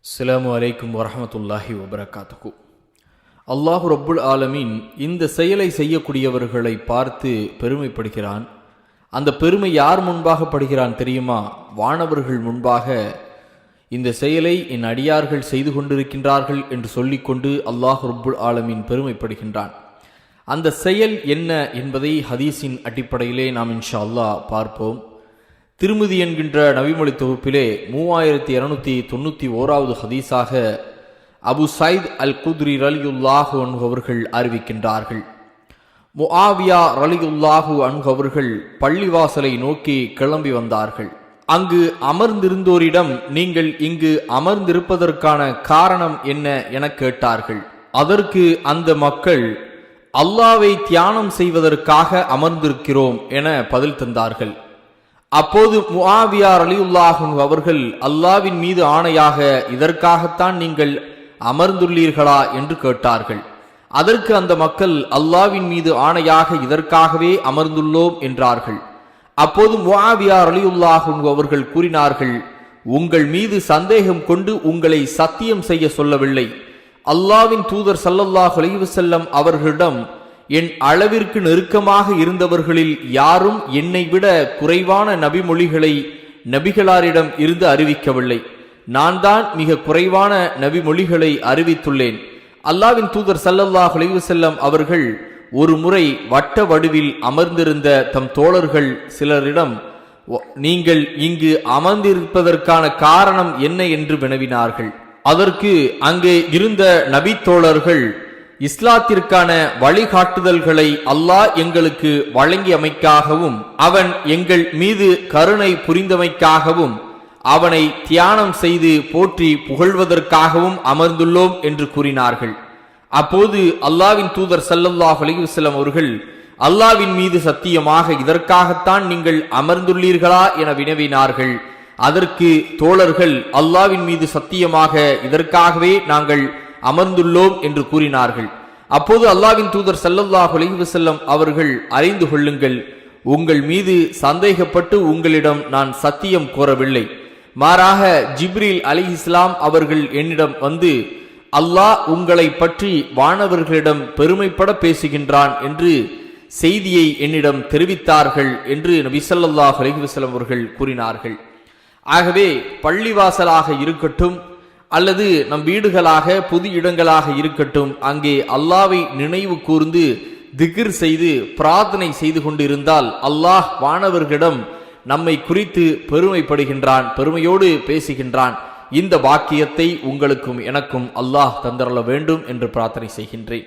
அஸ்ஸலாமு அலைக்கும் வரஹ்மத்துல்லாஹி வபரகாத்துஹு. அல்லாஹு ரப்புல் ஆலமீன் இந்த செயலை செய்யக்கூடியவர்களை பார்த்து பெருமைப்படுகிறான். அந்த பெருமை யார் முன்பாக படுகிறான் தெரியுமா? வானவர்கள் முன்பாக இந்த செயலை என் அடியார்கள் செய்து கொண்டிருக்கின்றார்கள் என்று சொல்லிக்கொண்டு அல்லாஹு ரப்புல் ஆலமீன் பெருமைப்படுகின்றான். அந்த செயல் என்ன என்பதை ஹதீஸின் அடிப்படையிலே நாம் இன்ஷா அல்லாஹ் பார்ப்போம். திருமதி என்கின்ற நபிமொழி தொகுப்பிலே 3291வது ஹதீஸாக அபு சைத் அல் குத்ரி ரலியுல்லாஹு அன்ஹு அவர்கள் அறிவிக்கின்றார்கள். முஆவியா ரலியுல்லாஹு அன்ஹு அவர்கள் பள்ளிவாசலை நோக்கி கிளம்பி வந்தார்கள். அங்கு அமர்ந்திருந்தோரிடம், நீங்கள் இங்கு அமர்ந்திருப்பதற்கான காரணம் என்ன என கேட்டார்கள். அதற்கு அந்த மக்கள், அல்லாஹ்வை தியானம் செய்வதற்காக அமர்ந்திருக்கிறோம் என பதில் தந்தார்கள். அப்போது முஆவியா ரலியுல்லாஹு அன்ஹு அவர்கள், அல்லாஹ்வின் மீது ஆணையாக இதற்காகத்தான் நீங்கள் அமர்ந்துள்ளீர்களா என்று கேட்டார்கள். அதற்கு அந்த மக்கள், அல்லாஹ்வின் மீது ஆணையாக இதற்காகவே அமர்ந்துள்ளோம் என்றார்கள். அப்போது முஆவியா ரலியுல்லாஹு அன்ஹு அவர்கள் கூறினார்கள், உங்கள் மீது சந்தேகம் கொண்டு உங்களை சத்தியம் செய்ய சொல்லவில்லை. அல்லாஹ்வின் தூதர் ஸல்லல்லாஹு அலைஹி வஸல்லம் அவர்களிடம் என் அளவிற்கு நெருக்கமாக இருந்தவர்களில் யாரும் என்னை விட குறைவான நபிமொழிகளை நபிகளாரிடம் இருந்து அறிவிக்கவில்லை. நான் தான் மிக குறைவான நபிமொழிகளை அறிவித்துள்ளேன். அல்லாஹ்வின் தூதர் ஸல்லல்லாஹு அலைஹி வஸல்லம் அவர்கள் ஒரு முறை வட்ட வடிவில் அமர்ந்திருந்த தம் தோழர்கள் சிலரிடம், நீங்கள் இங்கு அமர்ந்திருப்பதற்கான காரணம் என்ன என்று வினவினார்கள். அதற்கு அங்கே இருந்த நபி தோழர்கள், இஸ்லாத்திற்கான வழிகாட்டுதல்களை அல்லாஹ் எங்களுக்கு வழங்கியமைக்காகவும் அவன் எங்கள் மீது கருணை புரிந்தமைக்காகவும் அவனை தியானம் செய்து போற்றி புகழ்வதற்காகவும் அமர்ந்துள்ளோம் என்று கூறினார்கள். அப்போது அல்லாஹ்வின் தூதர் ஸல்லல்லாஹு அலைஹி வஸல்லம் அவர்கள், அல்லாஹ்வின் மீது சத்தியமாக இதற்காகத்தான் நீங்கள் அமர்ந்துள்ளீர்களா என வினவினார்கள். அதற்கு தோழர்கள், அல்லாஹ்வின் மீது சத்தியமாக இதற்காகவே நாங்கள் அமர்ந்துள்ளோம் என்று கூறினார்கள். அப்போது அல்லாஹ்வின் தூதர் ஸல்லல்லாஹு அலைஹி வஸல்லம் அவர்கள், அறிந்து கொள்ளுங்கள், உங்கள் மீது சந்தேகப்பட்டு உங்களிடம் நான் சத்தியம் கோரவில்லை. மாறாக ஜிப்ரீல் அலைஹிஸ்ஸலாம் அவர்கள் என்னிடம் வந்து, அல்லாஹ் உங்களை பற்றி வானவர்களிடம் பெருமைப்பட பேசுகின்றான் என்று செய்தியை என்னிடம் தெரிவித்தார்கள் என்று நபி ஸல்லல்லாஹு அலைஹி வஸல்லம் அவர்கள் கூறினார்கள். ஆகவே பள்ளிவாசலாக இருக்கட்டும் அல்லது நம் வீடுகளாக பொது இடங்களாக இருக்கட்டும், அங்கே அல்லாஹ்வை நினைவு கூர்ந்து திக்ர் செய்து பிரார்த்தனை செய்து கொண்டிருந்தால் அல்லாஹ் வானவர்களிடம் நம்மை குறித்து பெருமைப்படுகின்றான், பெருமையோடு பேசுகின்றான். இந்த வாக்கியத்தை உங்களுக்கும் எனக்கும் அல்லாஹ் தந்தரல வேண்டும் என்று பிரார்த்தனை செய்கின்றேன்.